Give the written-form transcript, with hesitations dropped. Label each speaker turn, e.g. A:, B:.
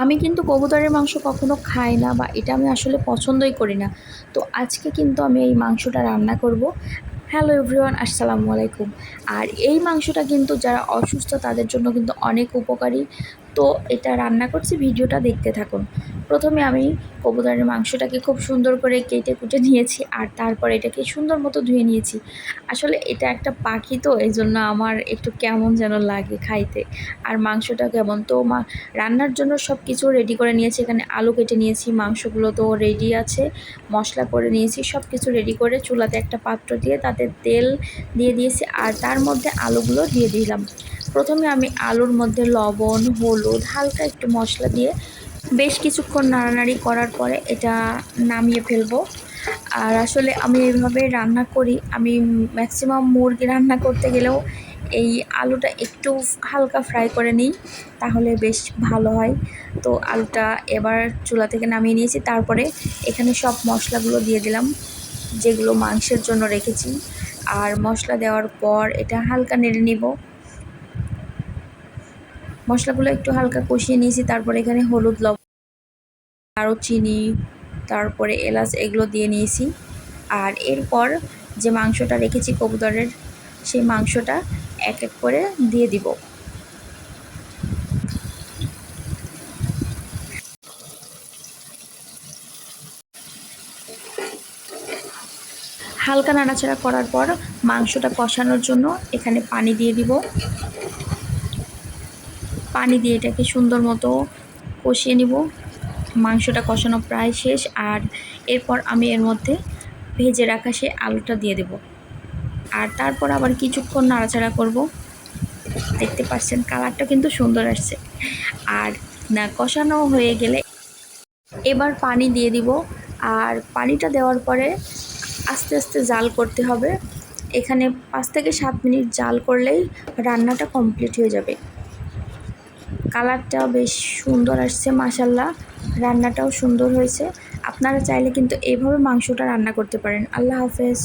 A: আমি কিন্তু কবুতরের মাংস কখনো খাই না, বা এটা আমি আসলে পছন্দই করি না। তো আজকে কিন্তু আমি এই মাংসটা রান্না করব। হ্যালো এভরিওয়ান, আসসালামু আলাইকুম। আর এই মাংসটা কিন্তু যারা অসুস্থ তাদের জন্য কিন্তু অনেক উপকারী। তো এটা রান্না করছি, ভিডিওটা দেখতে থাকুন। প্রথমে আমি কবুতরের মাংসটাকে খুব সুন্দর করে কেটে কুটে নিয়েছি, আর তারপর এটাকে সুন্দর মতো ধুয়ে নিয়েছি। আসলে এটা একটা পাখি, তো এই জন্য আমার একটু কেমন যেন লাগে খাইতে। আর মাংসটা কেমন তো রান্নার জন্য সব কিছু রেডি করে নিয়েছি। এখানে আলু কেটে নিয়েছি, মাংসগুলো তো রেডি আছে, মশলা করে নিয়েছি, সব কিছু রেডি করে চুলাতে একটা পাত্র দিয়ে তাতে তেল দিয়ে দিয়েছি, আর তার মধ্যে আলুগুলো দিয়ে দিলাম। প্রথমে আমি আলুর মধ্যে লবণ, হলুদ, হালকা একটু মশলা দিয়ে বেশ কিছুক্ষণ নাড়ানাড়ি করার পরে এটা নামিয়ে ফেলবো। আর আসলে আমি এইভাবে রান্না করি। আমি ম্যাক্সিমাম মুরগি রান্না করতে গেলেও এই আলুটা একটু হালকা ফ্রাই করে নিই, তাহলে বেশ ভালো হয়। তো আলুটা এবার চুলা থেকে নামিয়ে নিয়েছি, তারপরে এখানে সব মশলাগুলো দিয়ে দিলাম যেগুলো মাংসের জন্য রেখেছি। আর মশলা দেওয়ার পর এটা হালকা নেড়ে নিব। মশলাগুলো একটু হালকা কষিয়ে নিয়েছি, তারপরে এখানে হলুদ, লবণ, আরও চিনি, তারপরে এলাচ এগুলো দিয়ে নিয়েছি। আর এরপর যে মাংসটা রেখেছি কবুতরের, সেই মাংসটা এক এক করে দিয়ে দিব। হালকা নাড়াচাড়া করার পর মাংসটা কষানোর জন্য এখানে পানি দিয়ে দিব। পানি দিয়ে এটাকে সুন্দর মতো কষিয়ে নিব। মাংসটা কষানো প্রায় শেষ, আর এরপর আমি এর মধ্যে ভেজে রাখা সে আলুটা দিয়ে দেব। আর তারপর আবার কিছুক্ষণ নাড়াচাড়া করব। দেখতে পাচ্ছেন কালারটা কিন্তু সুন্দর আসছে। আর না কষানো হয়ে গেলে এবার পানি দিয়ে দিব। আর পানিটা দেওয়ার পরে আস্তে আস্তে জাল করতে হবে। এখানে 5 থেকে 7 মিনিট জাল করলেই রান্নাটা কমপ্লিট হয়ে যাবে। কালারটা বেশ সুন্দর আসছে মাশাল্লাহ, রান্নাটাও সুন্দর হয়েছে। আপনারা চাইলে কিন্তু এইভাবে মাংসটা রান্না করতে পারেন। আল্লাহ হাফেজ।